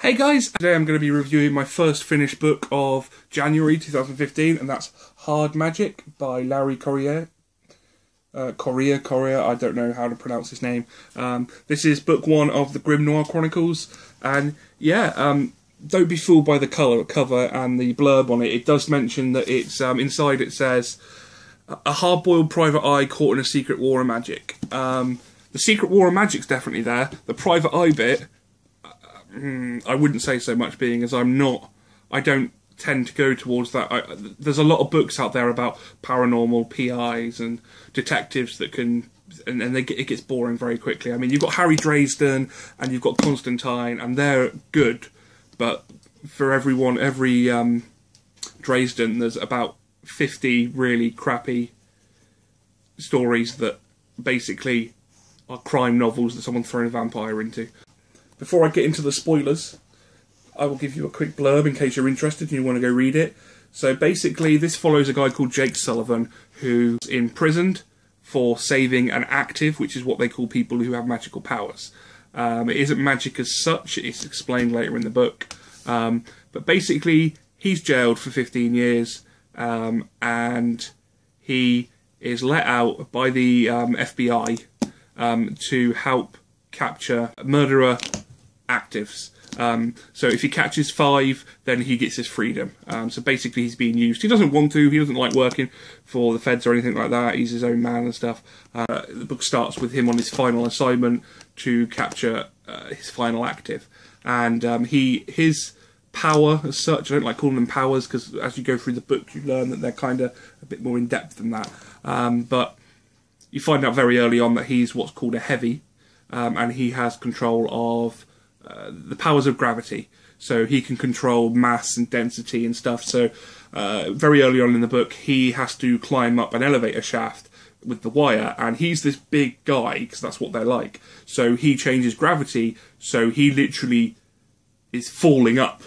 Hey guys, today I'm going to be reviewing my first finished book of January 2015, and that's Hard Magic by Larry Correia. Correia, I don't know how to pronounce his name. This is book one of the Grimnoir Chronicles, and yeah, don't be fooled by the cover and the blurb on it. It does mention that it's, inside it says, a hard-boiled private eye caught in a secret war of magic. The secret war of magic's definitely there. The private eye bit, I wouldn't say so much, being as I don't tend to go towards that. There's a lot of books out there about paranormal PIs and detectives that can, and it gets boring very quickly. I mean, you've got Harry Dresden and you've got Constantine, and they're good, but for every Dresden, there's about 50 really crappy stories that basically are crime novels that someone's thrown a vampire into. Before I get into the spoilers, I will give you a quick blurb in case you're interested and you want to go read it. So basically, this follows a guy called Jake Sullivan, who's imprisoned for saving an active, which is what they call people who have magical powers. It isn't magic as such, it's explained later in the book. But basically, he's jailed for 15 years, and he is let out by the FBI to help capture murderer actives. So if he catches 5, then he gets his freedom. So basically he's being used. He doesn't want to, he doesn't like working for the feds or anything like that. He's his own man and stuff. The book starts with him on his final assignment to capture his final active. And his power as such, I don't like calling them powers because as you go through the book you learn that they're kind of a bit more in depth than that. But you find out very early on that he's what's called a heavy, and he has control of the powers of gravity, so he can control mass and density and stuff. So very early on in the book he has to climb up an elevator shaft with the wire, and he's this big guy because that's what they're like, so he changes gravity, so he literally is falling up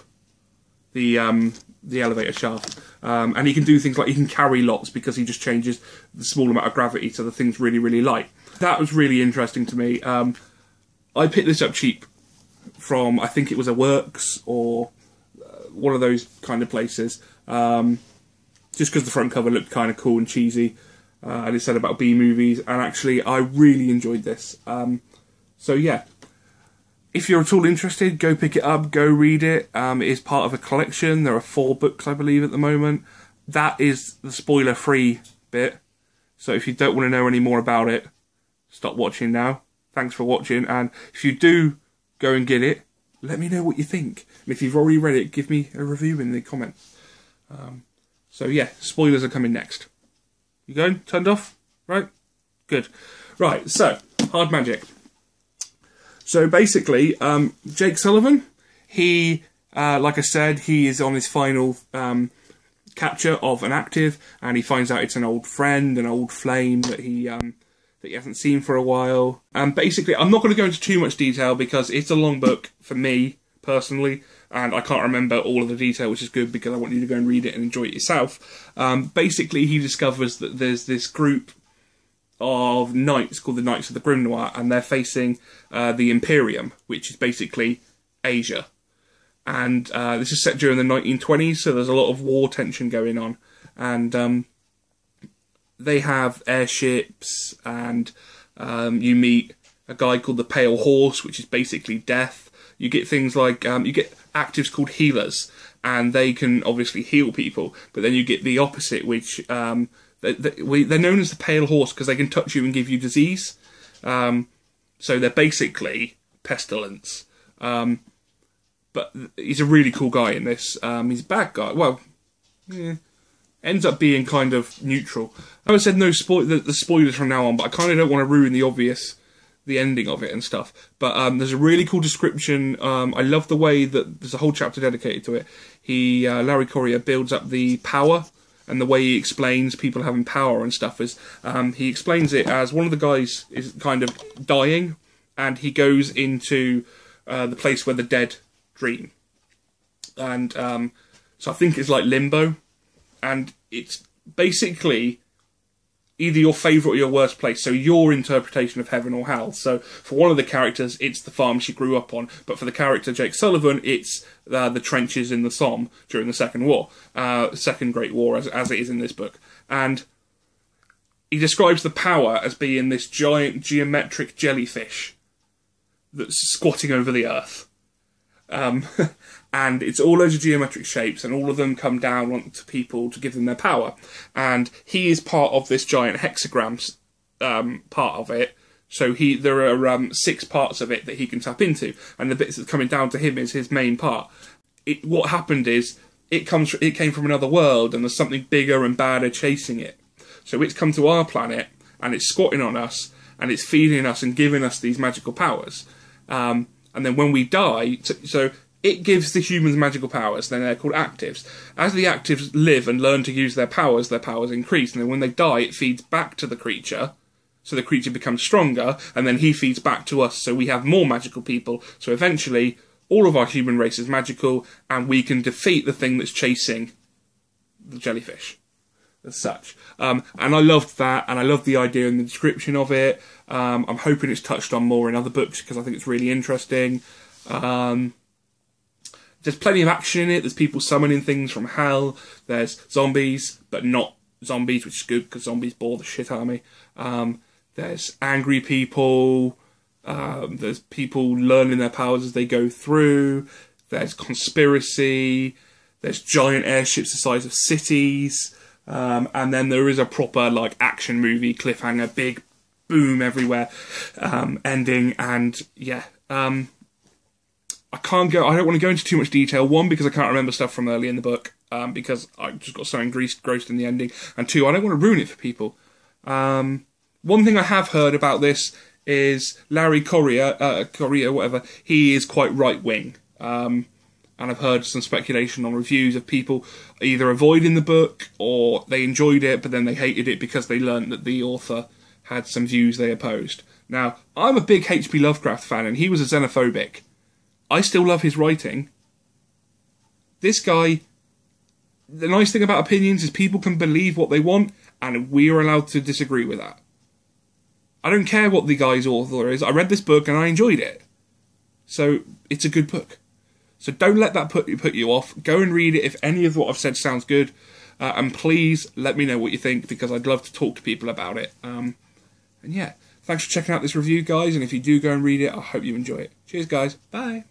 the elevator shaft, and he can do things like he can carry lots because he just changes the small amount of gravity, so the thing's really, really light. That was really interesting to me. I picked this up cheap from, I think it was a Works or one of those kind of places, just because the front cover looked kind of cool and cheesy, and it said about B-movies, and actually I really enjoyed this. So yeah, if you're at all interested, go pick it up, go read it. It is part of a collection. There are 4 books, I believe, at the moment. That is the spoiler-free bit, so if you don't want to know any more about it, stop watching now. Thanks for watching, and if you do go and get it, let me know what you think. And if you've already read it, give me a review in the comments. So yeah, spoilers are coming next. You going? Turned off? Right? Good. Right, so, Hard Magic. So basically, Jake Sullivan, he, like I said, he is on his final capture of an active, and he finds out it's an old friend, an old flame that he hasn't seen for a while. And basically, I'm not going to go into too much detail because it's a long book for me, personally, and I can't remember all of the detail, which is good because I want you to go and read it and enjoy it yourself. Basically, he discovers that there's this group of knights called the Knights of the Grimnoir, and they're facing the Imperium, which is basically Asia. And this is set during the 1920s, so there's a lot of war tension going on. And they have airships, and you meet a guy called the Pale Horse, which is basically death. You get things like, you get actives called healers, and they can obviously heal people, but then you get the opposite, which, they're known as the Pale Horse because they can touch you and give you disease. So they're basically pestilence. But he's a really cool guy in this. He's a bad guy. Well, yeah. Ends up being kind of neutral. I haven't said no the spoilers from now on, but I kind of don't want to ruin the ending of it and stuff. But there's a really cool description. I love the way that there's a whole chapter dedicated to it. Larry Correia builds up the power, and the way he explains people having power and stuff is, he explains it as one of the guys is kind of dying, and he goes into the place where the dead dream. And so I think it's like limbo. And it's basically either your favourite or your worst place, so your interpretation of heaven or hell. So for one of the characters, it's the farm she grew up on, but for the character Jake Sullivan, it's the trenches in the Somme during the Second Great War, as it is in this book. And he describes the power as being this giant geometric jellyfish that's squatting over the earth. And it's all those geometric shapes, and all of them come down onto people to give them their power. And he is part of this giant hexagram part of it. So there are 6 parts of it that he can tap into, and the bits that's coming down to him is his main part. What happened is it came from another world, and there's something bigger and badder chasing it. So it's come to our planet, and it's squatting on us, and it's feeding us and giving us these magical powers. And then when we die, so it gives the humans magical powers, then they're called actives. As the actives live and learn to use their powers increase, and then when they die, it feeds back to the creature, so the creature becomes stronger, and then he feeds back to us, so we have more magical people, so eventually all of our human race is magical, and we can defeat the thing that's chasing the jellyfish, as such. And I loved that, and I loved the idea and the description of it. I'm hoping it's touched on more in other books, because I think it's really interesting. There's plenty of action in it. There's people summoning things from hell. There's zombies, but not zombies, which is good, because zombies bore the shit out of me. There's angry people. There's people learning their powers as they go through. There's conspiracy. There's giant airships the size of cities. And then there is a proper, like, action movie, cliffhanger, big boom everywhere, ending, and, yeah. I don't want to go into too much detail. One, because I can't remember stuff from early in the book, because I just got so engrossed in the ending. And two, I don't want to ruin it for people. One thing I have heard about this is Larry Correia, whatever, he is quite right-wing. And I've heard some speculation on reviews of people either avoiding the book, or they enjoyed it, but then they hated it because they learnt that the author had some views they opposed. Now, I'm a big H.P. Lovecraft fan, and he was a xenophobic. I still love his writing. This guy, the nice thing about opinions is people can believe what they want, and we are allowed to disagree with that. I don't care what the guy's author is. I read this book and I enjoyed it. So, it's a good book. So don't let that put you off. Go and read it if any of what I've said sounds good. And please let me know what you think, because I'd love to talk to people about it. And yeah, thanks for checking out this review, guys. And if you do go and read it, I hope you enjoy it. Cheers, guys. Bye.